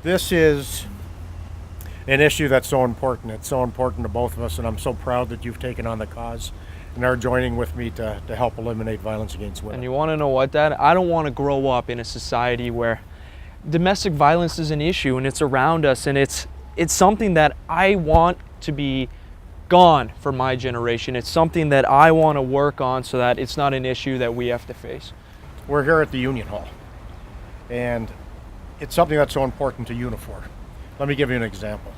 This is an issue that's so important. It's so important to both of us, and I'm so proud that you've taken on the cause and are joining with me to help eliminate violence against women. And you want to know what, Dad? I don't want to grow up in a society where domestic violence is an issue and it's around us, and it's something that I want to be gone for my generation. It's something that I want to work on so that it's not an issue that we have to face. We're here at the Union Hall, and it's something that's so important to Unifor. Let me give you an example.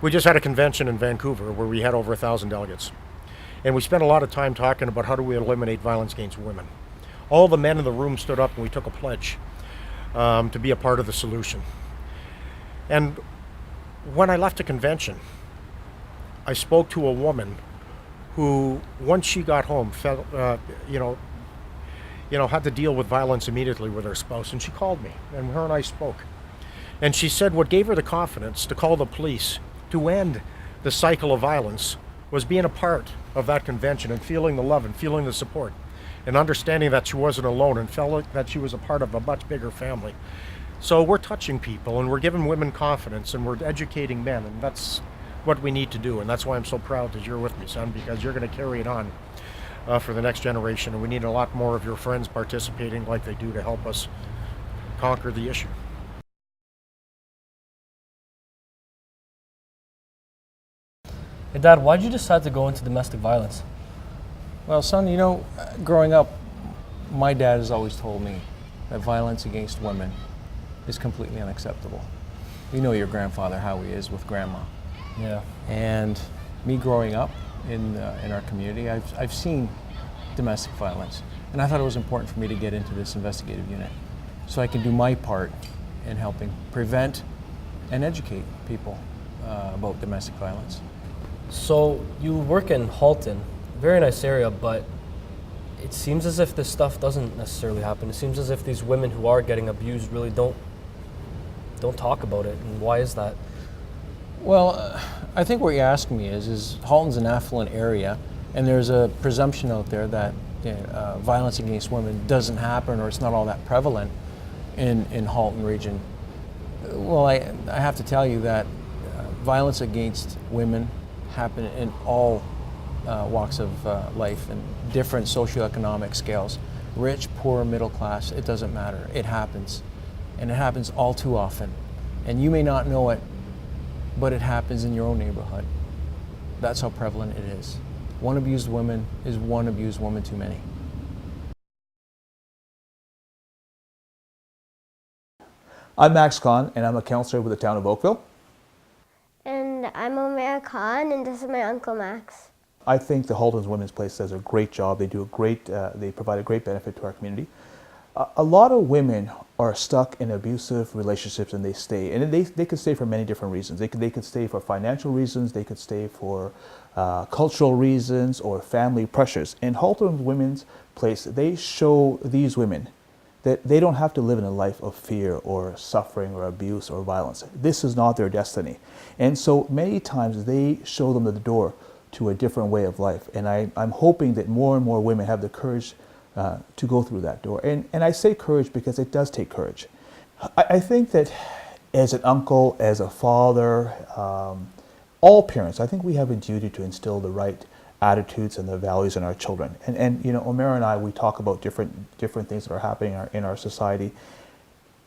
We just had a convention in Vancouver where we had over 1,000 delegates, and we spent a lot of time talking about how do we eliminate violence against women. All the men in the room stood up and we took a pledge to be a part of the solution. And when I left the convention, I spoke to a woman who, once she got home, felt, had to deal with violence immediately with her spouse, and she called me, and her and I spoke. And she said what gave her the confidence to call the police to end the cycle of violence was being a part of that convention and feeling the love and feeling the support and understanding that she wasn't alone and felt that she was a part of a much bigger family. So we're touching people and we're giving women confidence and we're educating men, and that's what we need to do. And that's why I'm so proud that you're with me, son, because you're going to carry it on for the next generation, and we need a lot more of your friends participating like they do to help us conquer the issue. Hey Dad, why did you decide to go into domestic violence? Well, son, growing up, my dad has always told me that violence against women is completely unacceptable. You know your grandfather, how he is with grandma. Yeah. And me growing up in our community, I've seen domestic violence, and I thought it was important for me to get into this investigative unit so I can do my part in helping prevent and educate people about domestic violence. So you work in Halton, very nice area, but it seems as if this stuff doesn't necessarily happen. It seems as if these women who are getting abused really don't talk about it. And why is that? Well, I think what you're asking me is Halton's an affluent area, and there's a presumption out there that violence against women doesn't happen, or it's not all that prevalent in Halton Region. Well, I have to tell you that violence against women happen in all walks of life and different socioeconomic scales. Rich, poor, middle class, it doesn't matter. It happens. And it happens all too often. And you may not know it, but it happens in your own neighborhood. That's how prevalent it is. One abused woman is one abused woman too many. I'm Max Khan, and I'm a counselor with the town of Oakville. And I'm Omar Khan, and this is my Uncle Max. I think the Halton's Women's Place does a great job. They provide a great benefit to our community. A lot of women are stuck in abusive relationships and they stay. And they could stay for many different reasons. They could stay for financial reasons, they could stay for cultural reasons or family pressures. In Halton's Women's Place, they show these women that they don't have to live in a life of fear or suffering or abuse or violence. This is not their destiny. And so many times they show them the door to a different way of life. And I'm hoping that more and more women have the courage to go through that door. And I say courage because it does take courage. I think that as an uncle, as a father, all parents, I think we have a duty to instill the right attitudes and the values in our children. And Omer and I, we talk about different things that are happening in our society.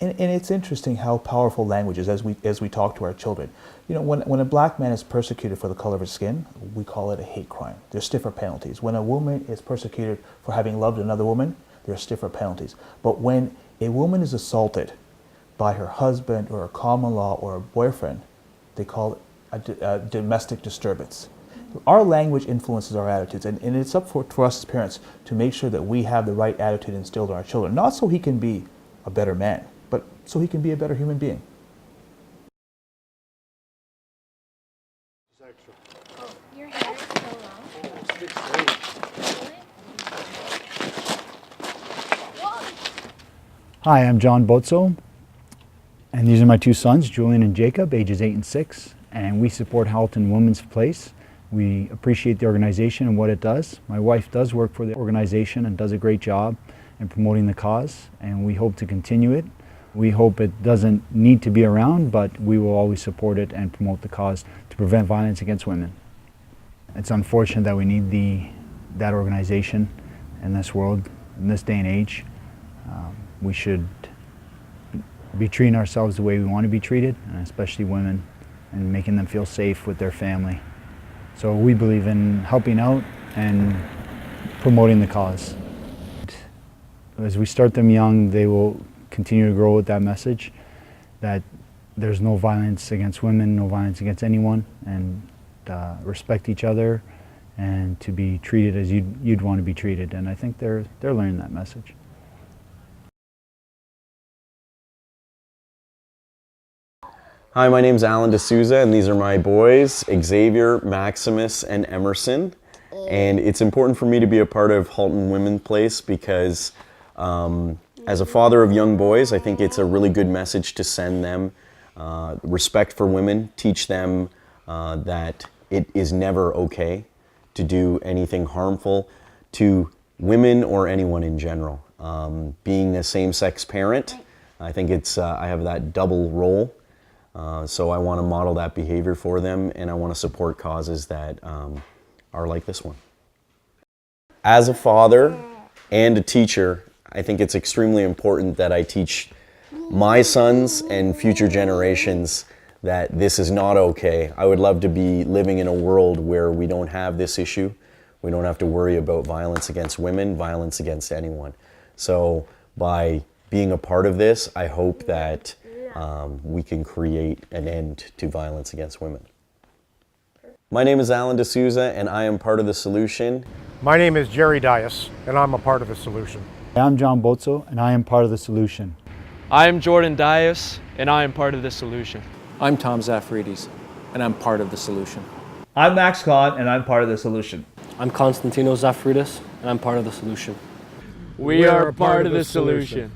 And it's interesting how powerful language is as we talk to our children. When a black man is persecuted for the color of his skin, we call it a hate crime. There's stiffer penalties. When a woman is persecuted for having loved another woman, there are stiffer penalties. But when a woman is assaulted by her husband or a common law or a boyfriend, they call it a domestic disturbance. Our language influences our attitudes, and it's up for us as parents to make sure that we have the right attitude instilled in our children, not so he can be a better man, but so he can be a better human being. Oh, your hair is so long. Hi, I'm John Botso, and these are my two sons, Julian and Jacob, ages 8 and 6, and we support Halton Women's Place. We appreciate the organization and what it does. My wife does work for the organization and does a great job in promoting the cause, and we hope to continue it. We hope it doesn't need to be around, but we will always support it and promote the cause to prevent violence against women. It's unfortunate that we need that organization in this world, in this day and age. We should be treating ourselves the way we want to be treated, and especially women, and making them feel safe with their family. So we believe in helping out and promoting the cause. As we start them young, they will continue to grow with that message that there's no violence against women, no violence against anyone, and respect each other and to be treated as you'd want to be treated. And I think they're learning that message. Hi, my name's Alan D'Souza, and these are my boys, Xavier, Maximus, and Emerson. And it's important for me to be a part of Halton Women's Place because as a father of young boys, I think it's a really good message to send them. Respect for women, teach them that it is never okay to do anything harmful to women or anyone in general. Being a same-sex parent, I think I have that double role. So I want to model that behavior for them, and I want to support causes that are like this one. As a father and a teacher, I think it's extremely important that I teach my sons and future generations that this is not okay. I would love to be living in a world where we don't have this issue. We don't have to worry about violence against women, violence against anyone. So by being a part of this, I hope that we can create an end to violence against women. My name is Alan D'Souza, and I am part of the solution. My name is Jerry Dias, and I'm a part of the solution. I'm John Botso, and I am part of the solution. I am Jordan Dias, and I am part of the solution. I'm Tom Zafridis, and I'm part of the solution. I'm Max Kahn, and I'm part of the solution. I'm Constantino Zafridis, and I'm part of the solution. We are part of the solution.